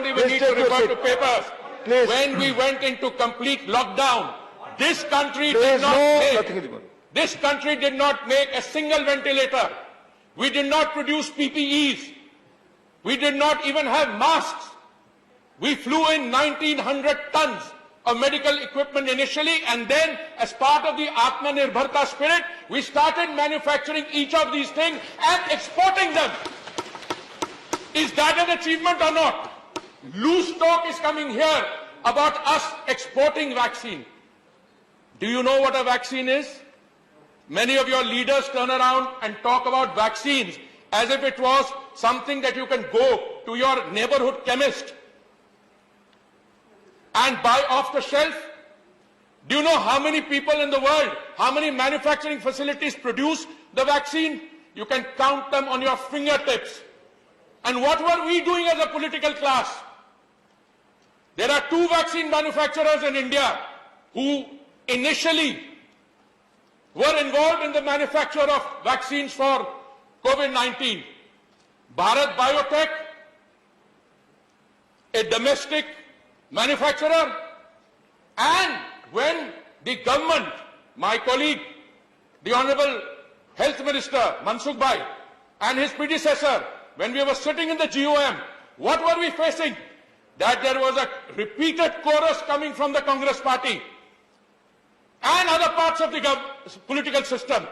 don't even need to refer to papers. Please. When we went into complete lockdown, this country There did is not nothing make, is more. this country did not make a single ventilator. We did not produce PPEs. We did not even have masks. We flew in 1,900 tons of medical equipment initially, and then as part of the Atmanirbharta spirit, we started manufacturing each of these things and exporting them. Is that an achievement or not? Loose talk is coming here about us exporting vaccine. Do you know what a vaccine is? Many of your leaders turn around and talk about vaccines as if it was something that you can go to your neighborhood chemist and buy off the shelf. Do you know how many people in the world, how many manufacturing facilities produce the vaccine? You can count them on your fingertips. And what were we doing as a political class? There are 2 vaccine manufacturers in India who initially were involved in the manufacture of vaccines for COVID-19. Bharat Biotech, a domestic manufacturer, and when the government, my colleague, the Honorable Health Minister Mansukh Bhai, and his predecessor, when we were sitting in the GOM, what were we facing? That there was a repeated chorus coming from the Congress party and other parts of the political system.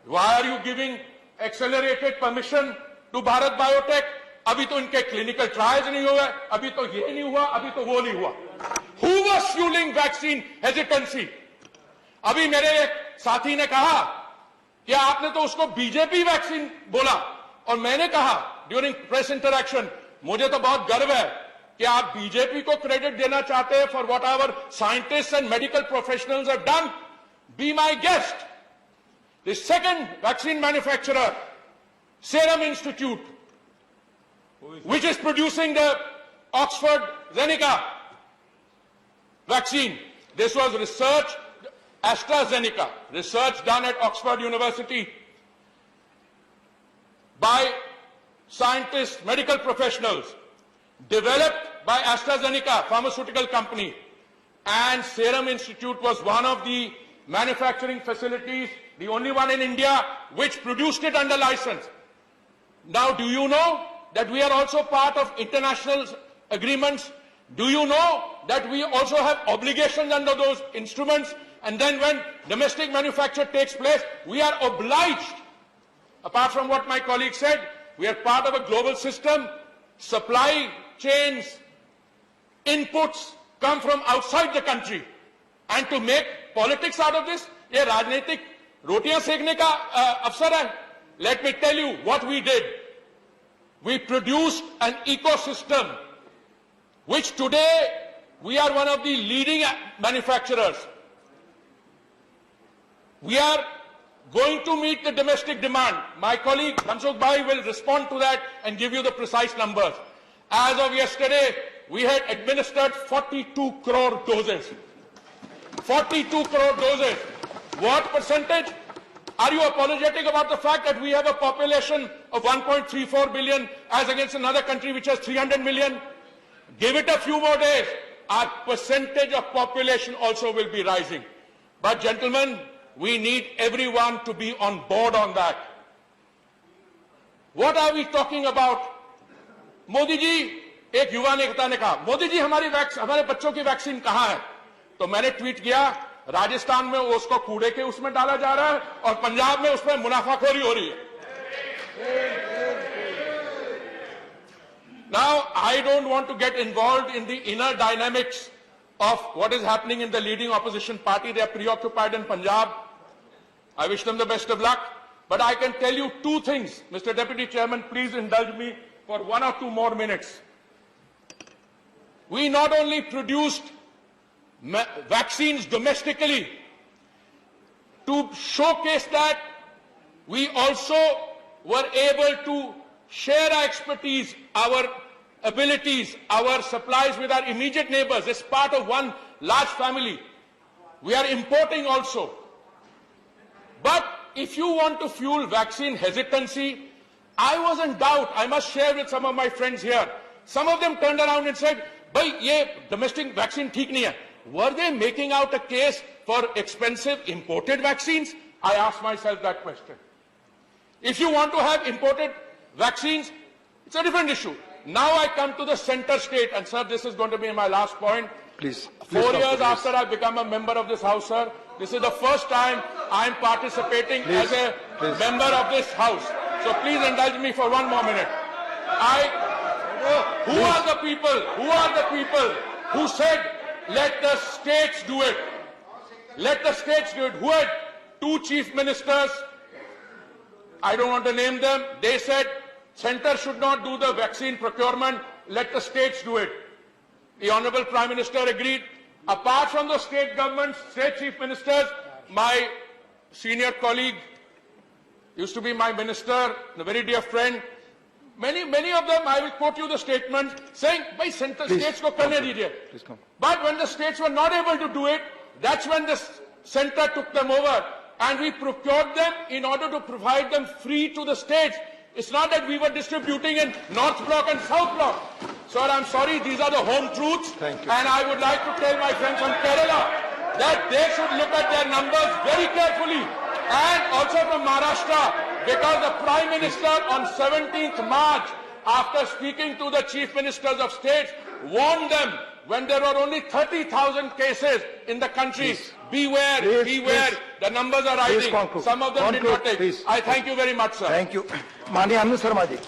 Why are you giving accelerated permission to Bharat Biotech? अभी तो इनके clinical trials नहीं हुए, अभी तो ये नहीं हुआ, अभी तो वो नहीं हुआ. Who was fueling vaccine hesitancy? अभी मेरे एक साथी ने कहा कि आपने तो उसको बीजेपी वैक्सीन बोला, और मैंने कहा ड्यूरिंग प्रेस इंटरैक्शन, मुझे तो बहुत गर्व है कि आप बीजेपी को क्रेडिट देना चाहते हैं for what our scientists and medical professionals have done. Be my guest. The second vaccine manufacturer, Serum Institute, which is producing the Oxford Zeneca vaccine. This was research, AstraZeneca, research done at Oxford University by scientists, medical professionals, developed by AstraZeneca, pharmaceutical company, and Serum Institute was one of the manufacturing facilities, the only one in India, which produced it under license. Now, do you know that we are also part of international agreements? Do you know that we also have obligations under those instruments? And then when domestic manufacture takes place, we are obliged, apart from what my colleague said, we are part of a global system. Supply chains, inputs come from outside the country. And to make politics out of this, ये राजनीतिक रोटियां सेकने का अवसर है. Let me tell you what we did. We produced an ecosystem which today we are one of the leading manufacturers. We are going to meet the domestic demand. My colleague Mansukh Bhai will respond to that and give you the precise numbers. As of yesterday, we had administered 42 crore doses. 42 crore doses. What percentage? Are you apologetic about the fact that we have a population of 1.34 billion as against another country which has 300 million? Give it a few more days. Our percentage of population also will be rising. But gentlemen, we need everyone to be on board on that. What are we talking about? Modi ji, एक युवा नेता ने कहा, मोदी जी हमारे बच्चों की vaccine कहां है? तो मैंने ट्वीट किया, राजस्थान में उसको कूड़े के उसमें डाला जा रहा है और पंजाब में उसमें मुनाफाखोरी हो रही है. Now, I don't want to get involved in the inner dynamics of what is happening in the leading opposition party. They are preoccupied in Punjab. I wish them the best of luck. But I can tell you 2 things. Mr. Deputy Chairman, please indulge me for 1 or 2 more minutes. We not only produced vaccines domestically, to showcase that, we also were able to share our expertise, our abilities, our supplies with our immediate neighbors as part of one large family. We are importing also. But if you want to fuel vaccine hesitancy, I was in doubt. I must share with some of my friends here. Some of them turned around and said, "Bhai, ye domestic vaccine theek nahi hai." Were they making out a case for expensive imported vaccines? I ask myself that question. If you want to have imported vaccines, it's a different issue. Now I come to the center state, and sir, this is going to be my last point. Please. 4 years after I've become a member of this house, sir, this is the first time I'm participating as a member of this house. So please indulge me for one more minute. Who are the people who said, let the states do it? Let the states do it. Who had two chief ministers? I don't want to name them. They said, center should not do the vaccine procurement. Let the states do it. The Honorable Prime Minister agreed. Apart from the state governments, state chief ministers, my senior colleague, used to be my minister, a very dear friend, many of them, I will quote you the statement, saying, by center states ko karne dijiye. But when the states were not able to do it, that's when the center took them over, and we procured them in order to provide them free to the states. It's not that we were distributing in North Block and South Block. Sir, I'm sorry, these are the home truths. Thank you. And I would like to tell my friends from Kerala that they should look at their numbers very carefully. And also from Maharashtra, because the Prime Minister on 17th March, after speaking to the Chief Ministers of States, warned them when there were only 30,000 cases in the country. Beware, beware, the numbers are rising. Some of them did not take. I thank you very much, sir. Thank you. माननीय अनु शर्मा जी.